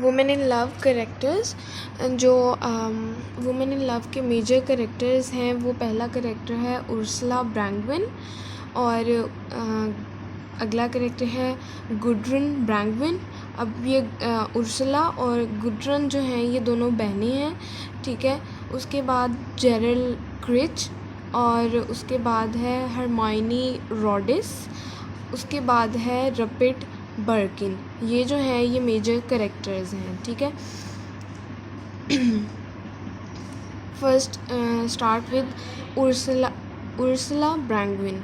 Women in love characters. जो women in love के major characters हैं, वो पहला करेक्टर है उर्सुला ब्रैंगविन और अगला करेक्टर है गुड्रन ब्रैंगविन। अब ये उर्सुला और गुड्रन जो हैं ये दोनों बहनें हैं, ठीक है। उसके बाद जेरल क्रिच और उसके बाद है हरमाइनी रॉडिस, उसके बाद है रपिट बर्किन। ये जो है ये मेजर करेक्टर्स हैं, ठीक है। First start with Ursula Brangwen.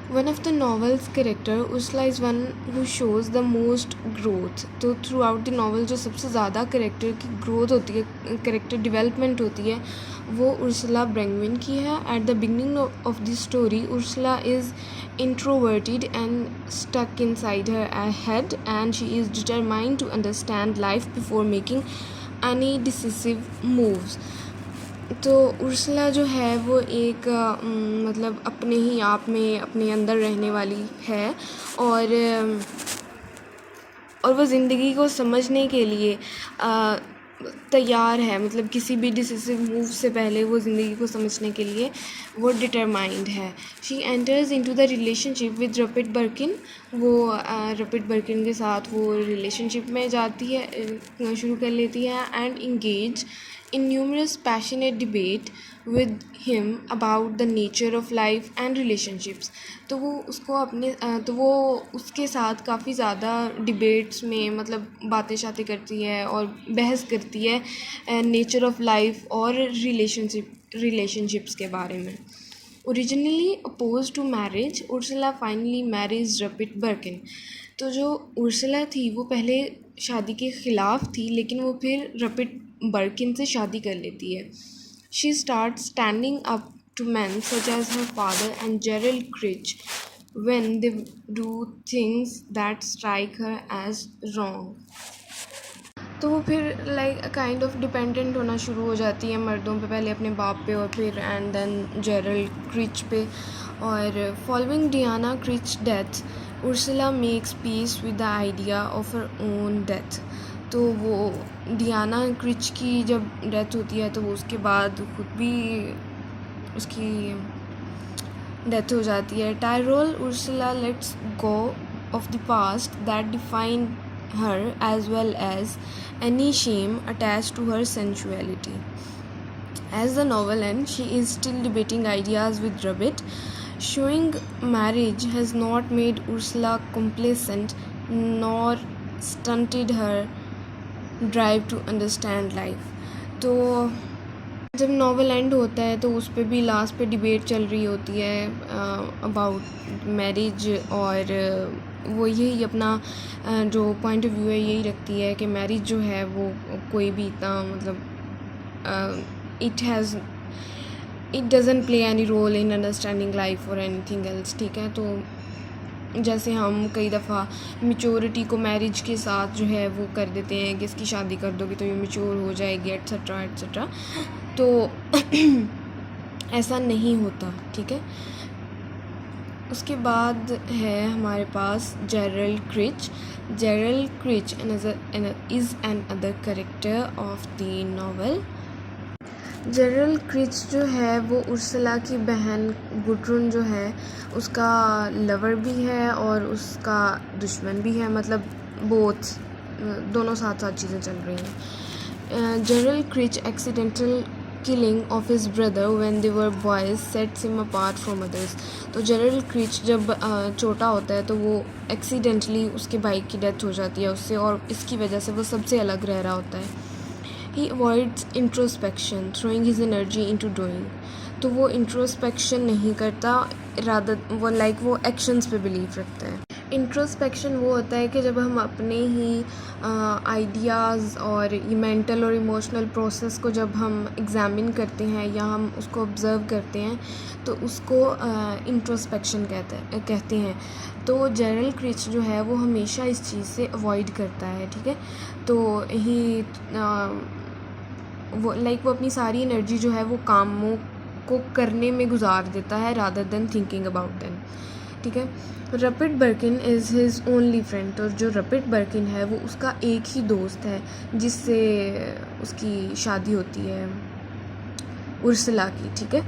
One of the novel's character, Ursula is one who shows the most growth. तो थ्रू आउट द नॉवल जो सबसे ज़्यादा करेक्टर की ग्रोथ होती है, करेक्टर डेवलपमेंट होती है, वो उर्सुला ब्रैंगविन की है। At the beginning of the story, Ursula is introverted and stuck inside her head, and she is determined to understand life before making any decisive moves. तो Ursula जो है वो एक मतलब अपने ही आप में अपने अंदर रहने वाली है और वो ज़िंदगी को समझने के लिए तैयार है। मतलब किसी भी डिसिसिव मूव से पहले वो ज़िंदगी को समझने के लिए वो डिटरमाइंड है। She enters into the relationship with Rupert Birkin. वो रपिट बर्किन के साथ वो रिलेशनशिप में जाती है, शुरू कर लेती है, and engage in numerous passionate debate with him about the nature of life and relationships. तो वो उसके साथ काफ़ी ज़्यादा डिबेट्स में मतलब बातें शातें करती है और बहस करती है नेचर ऑफ लाइफ और रिलेशनशिप्स के बारे में। Originally oppose to marriage, Ursula finally marriage Rupert Birkin. तो जो उर्सुला थी वो पहले शादी के ख़िलाफ़ थी, लेकिन वो फिर रपिट बर्किन से शादी कर लेती है। She start standing up to man such as her father and Gerald Crich when they do things that strike her as wrong. तो वो फिर लाइक काइंड ऑफ डिपेंडेंट होना शुरू हो जाती है मर्दों पे, पहले अपने बाप पे और फिर एंड देन जेरल क्रिच पे। और following Diana Crich death, Ursula makes peace with the idea of her own death. तो वो डियाना क्रिच की जब डेथ होती है तो वो उसके बाद खुद भी उसकी डेथ हो जाती है। Tyrol Ursula let's go of the past that define her as well as any shame attached to her sensuality. As the novel ends, she is still debating ideas with Rabbit, showing marriage has not made Ursula complacent nor stunted her drive to understand life. तो जब novel and होता है तो उस पर भी last पे debate चल रही होती है अबाउट मैरिज, और वो यही अपना जो पॉइंट ऑफ व्यू है यही रखती है कि मैरिज जो है वो कोई भी इतना मतलब it doesn't play any role in understanding life और एनीथिंग एल्स, ठीक है। तो जैसे हम कई दफ़ा मेच्योरिटी को मैरिज के साथ जो है वो कर देते हैं कि इसकी शादी कर दोगे तो ये मेच्योर हो जाएगी एट्सेट्रा एट्सेट्रा, तो ऐसा नहीं होता, ठीक है। उसके बाद है हमारे पास Gerald Crich. Gerald Crich is an other character of the novel. Gerald Crich जो है वो उर्सुला की बहन गुड्रुन जो है उसका लवर भी है और उसका दुश्मन भी है, मतलब दोनों साथ साथ चीज़ें चल रही हैं। Gerald Crich accidental killing of his brother when they were boys sets him apart from others. तो जेरल क्रिच जब छोटा होता है तो वो एक्सीडेंटली उसके भाई की डेथ हो जाती है उससे, और इसकी वजह से वो सबसे अलग रह रहा होता है। He avoids introspection, throwing his energy into doing. तो वो इंट्रोस्पेक्शन नहीं करता, रादर वो एक्शंस पे बिलीव रखता है। इंट्रोस्पेक्शन वो होता है कि जब हम अपने ही आइडियाज़ और मेंटल और इमोशनल प्रोसेस को जब हम एग्ज़ामिन करते हैं या हम उसको ऑब्ज़र्व करते हैं तो उसको इंट्रोस्पेक्शन कहते हैं। तो जेरल क्रिच जो है वो हमेशा इस चीज़ से अवॉइड करता है, ठीक है। तो वो अपनी सारी एनर्जी जो है वो कामों को करने में गुजार देता है rather than thinking about them, ठीक है। रपिट बर्किन इज़ हिज ओनली फ्रेंड, तो जो रपिट बर्किन है वो उसका एक ही दोस्त है जिससे उसकी शादी होती है उर्सला की, ठीक है।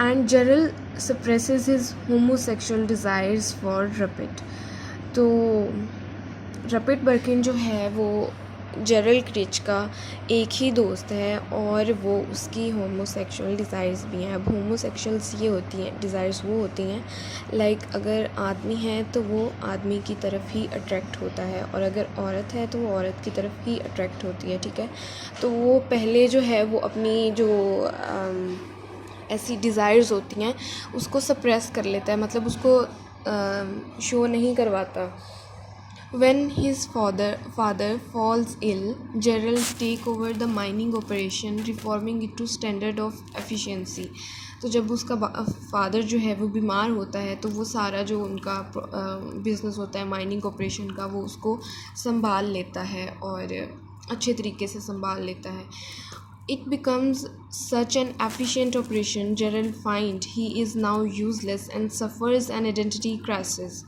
And Gerald suppresses his homosexual desires for Rupert, तो रपिट बर्किन जो है वो जेरल क्रिच का एक ही दोस्त है और वो उसकी होमोसेक्सुअल डिज़ायर्स भी हैं। अब होमोसेक्सुअल्स ये होती हैं, डिज़ायर्स वो होती हैं लाइक अगर आदमी है तो वो आदमी की तरफ ही अट्रैक्ट होता है और अगर औरत है तो वो औरत की तरफ ही अट्रैक्ट होती है, ठीक है। तो वो पहले जो है वो अपनी जो ऐसी डिज़ायर्स होती हैं उसको सप्रेस कर लेता है, मतलब उसको शो नहीं करवाता। When his father falls ill, Gerald take over the mining operation, reforming it to standard of efficiency. तो जब उसका फादर जो है वो बीमार होता है तो वो सारा जो उनका बिज़नेस होता है माइनिंग ऑपरेशन का वो उसको संभाल लेता है और अच्छे तरीके से संभाल लेता है। It becomes such an efficient operation, Gerald finds he is now useless and suffers an identity crisis.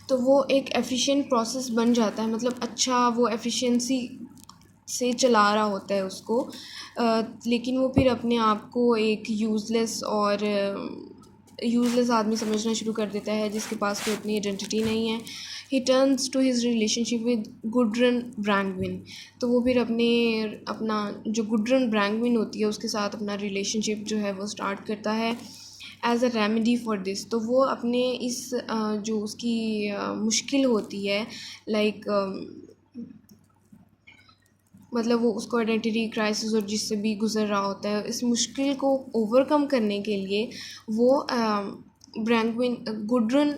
तो वो एक एफिशिएंट प्रोसेस बन जाता है, मतलब अच्छा वो एफिशिएंसी से चला रहा होता है उसको, लेकिन वो फिर अपने आप को एक यूज़लेस आदमी समझना शुरू कर देता है जिसके पास कोई अपनी आइडेंटिटी नहीं है। He turns to his relationship with Gudrun Brangwen, तो वो फिर अपना जो गुडरन ब्रैंगविन होती है उसके साथ अपना रिलेशनशिप जो है वो स्टार्ट करता है as a remedy for this. तो वो अपने इस जो उसकी मुश्किल होती है लाइक मतलब वो उसको आइडेंटिटी क्राइसिस और जिससे भी गुज़र रहा होता है, इस मुश्किल को ओवरकम करने के लिए वो गुडरन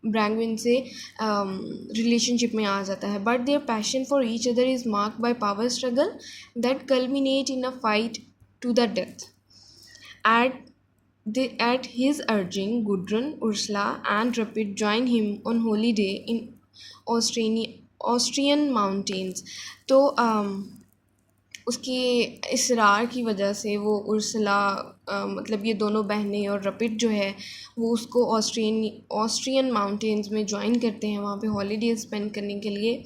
ब्रैंगविन से रिलेशनशिप में आ जाता है। But their passion for each other is marked by power struggle that culminate in a fight to the death. At his urging, Gudrun, Ursula and Rapid join him on holiday in Austrian mountains. तो उसकी इसरार की वजह से वो Ursula मतलब ये दोनों बहनें और रपिड जो है वो उसको ऑस्ट्रियन माउंटेन्स में ज्वाइन करते हैं वहाँ पे हॉलीडे स्पेंड करने के लिए।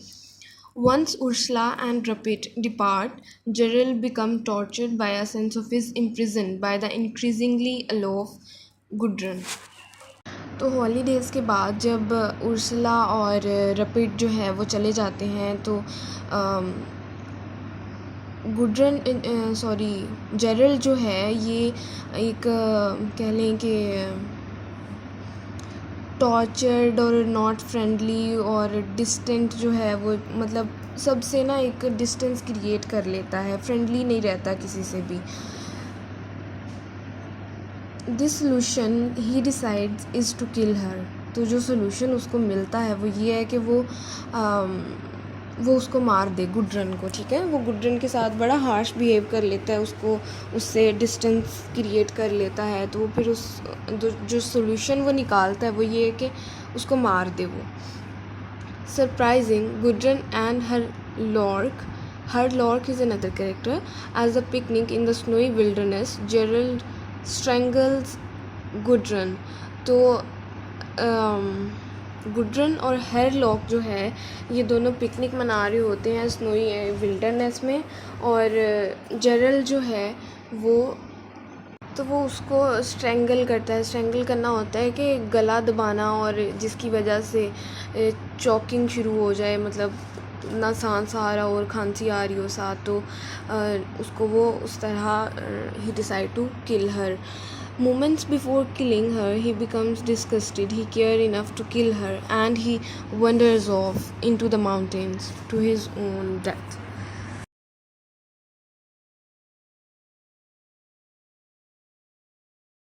Once Ursula and Rapid depart, Gerald becomes tortured by a sense of his imprisoned by the increasingly aloof Gudrun. तो हॉलीडेज़ के बाद जब उर्सला और रपिड जो है वो चले जाते हैं तो जेरल्ड जो है ये एक कह लें कि टॉर्चर्ड और नॉट फ्रेंडली और डिस्टेंट जो है वो मतलब सबसे ना एक डिस्टेंस क्रिएट कर लेता है, फ्रेंडली नहीं रहता किसी से भी। This solution he decides is to kill her, तो जो सोल्यूशन उसको मिलता है वो ये है कि वो उसको मार दे गुडरन को, ठीक है। वो गुडरन के साथ बड़ा हार्श बिहेव कर लेता है, उससे डिस्टेंस क्रिएट कर लेता है। तो वो फिर जो सोल्यूशन वो निकालता है वो ये है कि उसको मार दे वो। Surprising Gudrun and her Loerke is another character as a picnic in the snowy wilderness Gerald strangles Gudrun. तो गुडरन और हेरलॉक जो है ये दोनों पिकनिक मना रहे होते हैं स्नोई विल्डरनेस में और जेरल्ड जो है वो उसको स्ट्रैंगल करता है। स्ट्रैंगल करना होता है कि गला दबाना और जिसकी वजह से चॉकिंग शुरू हो जाए, मतलब ना सांस आ रहा हो और खांसी आ रही हो साथ, तो उसको वो उस तरह ही decide to kill her. Moments before killing her, he becomes disgusted. He cares enough to kill her and he wanders off into the mountains to his own death.